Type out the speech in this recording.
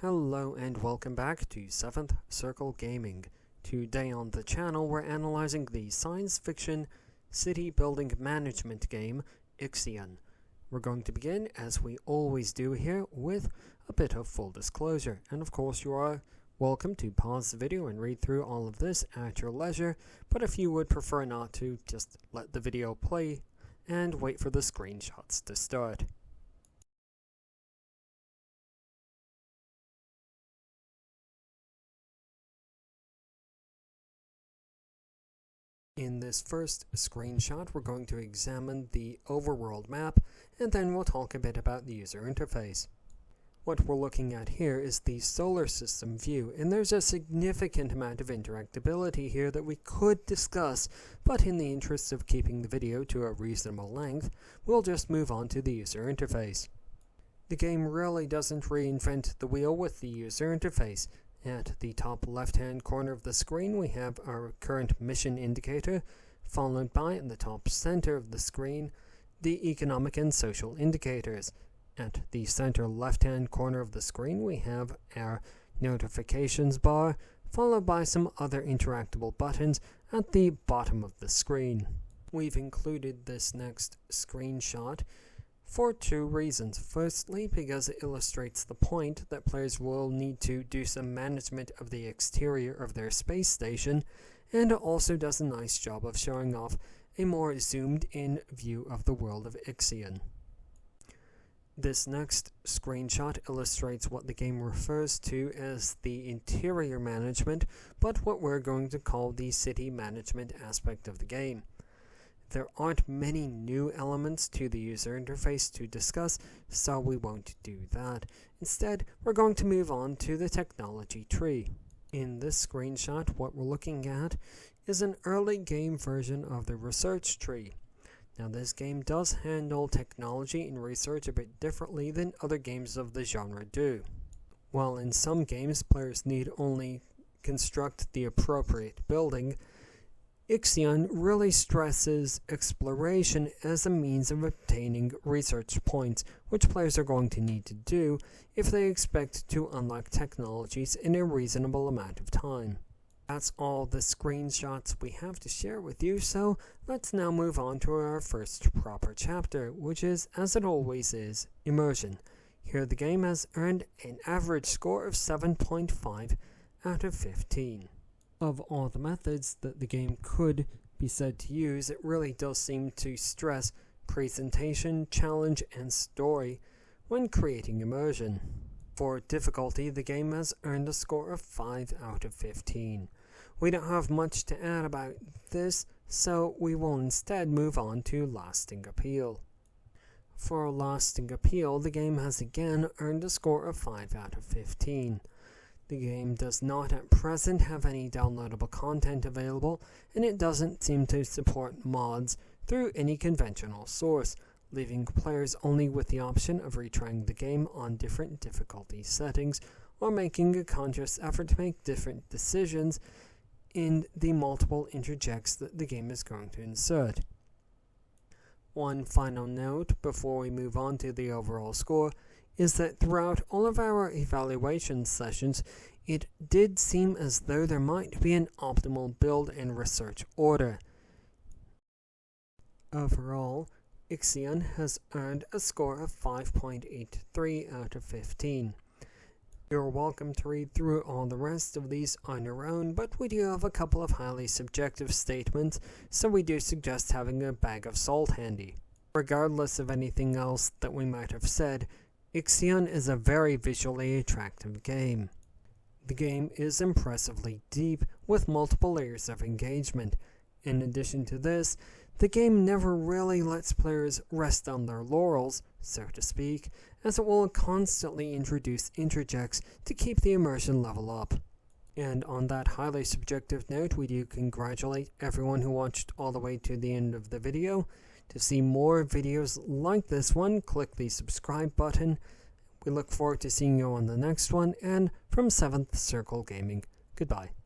Hello and welcome back to 7th Circle Gaming. Today on the channel we're analyzing the science fiction city building management game Ixion. We're going to begin, as we always do here, with a bit of full disclosure. And of course you are welcome to pause the video and read through all of this at your leisure, but if you would prefer not to, just let the video play and wait for the screenshots to start. In this first screenshot, we're going to examine the overworld map, and then we'll talk a bit about the user interface. What we're looking at here is the solar system view, and there's a significant amount of interactability here that we could discuss, but in the interest of keeping the video to a reasonable length, we'll just move on to the user interface. The game really doesn't reinvent the wheel with the user interface. At the top left-hand corner of the screen, we have our current mission indicator, followed by, in the top center of the screen, the economic and social indicators. At the center left-hand corner of the screen, we have our notifications bar, followed by some other interactable buttons at the bottom of the screen. We've included this next screenshot for two reasons. Firstly, because it illustrates the point that players will need to do some management of the exterior of their space station, and it also does a nice job of showing off a more zoomed-in view of the world of Ixion. This next screenshot illustrates what the game refers to as the interior management, but what we're going to call the city management aspect of the game. There aren't many new elements to the user interface to discuss, so we won't do that. Instead, we're going to move on to the technology tree. In this screenshot, what we're looking at is an early game version of the research tree. Now, this game does handle technology and research a bit differently than other games of the genre do. While in some games, players need only construct the appropriate building, Ixion really stresses exploration as a means of obtaining research points, which players are going to need to do if they expect to unlock technologies in a reasonable amount of time. That's all the screenshots we have to share with you, so let's now move on to our first proper chapter, which is, as it always is, immersion. Here the game has earned an average score of 7.5 out of 15. Of all the methods that the game could be said to use, it really does seem to stress presentation, challenge, and story when creating immersion. For difficulty, the game has earned a score of 5 out of 15. We don't have much to add about this, so we will instead move on to lasting appeal. For lasting appeal, the game has again earned a score of 5 out of 15. The game does not at present have any downloadable content available, and it doesn't seem to support mods through any conventional source, leaving players only with the option of retrying the game on different difficulty settings, or making a conscious effort to make different decisions in the multiple interjects that the game is going to insert. One final note before we move on to the overall score is that throughout all of our evaluation sessions, it did seem as though there might be an optimal build and research order. Overall, Ixion has earned a score of 5.83 out of 15. You're welcome to read through all the rest of these on your own, but we do have a couple of highly subjective statements, so we do suggest having a bag of salt handy. Regardless of anything else that we might have said, Ixion is a very visually attractive game. The game is impressively deep, with multiple layers of engagement. In addition to this, the game never really lets players rest on their laurels, so to speak, as it will constantly introduce interjects to keep the immersion level up. And on that highly subjective note, we do congratulate everyone who watched all the way to the end of the video. To see more videos like this one, click the subscribe button. We look forward to seeing you on the next one, and from 7th Circle Gaming, goodbye.